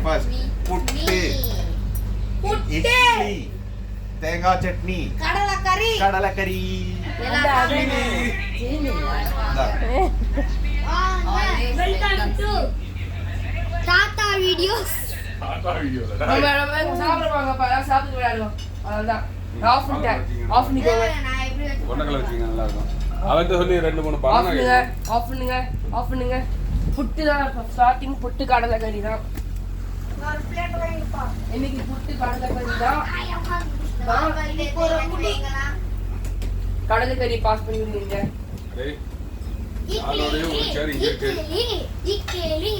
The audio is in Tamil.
ஃபர்ஸ்ட் புட்டு இட்லி தேங்காய் சட்னி கடலைக்கறி தாத்தா வீடியோஸ் சாப்பிட்டு விளையாடுவோம் அவ்வளவுதான் ஆஃப் பண்ணிக்கோங்க அவன்கிட்ட சொல்லி 2-3 ஆஃப் பண்ணுங்க புட்டு தான் ஸ்டார்டிங் புட்டு கடலைக்கறி தான் இன்னைக்கு புட்டு கடலைக்கறி தான் கடலைக்கறி பாஸ் பண்ணி விடுவீங்க இட்லி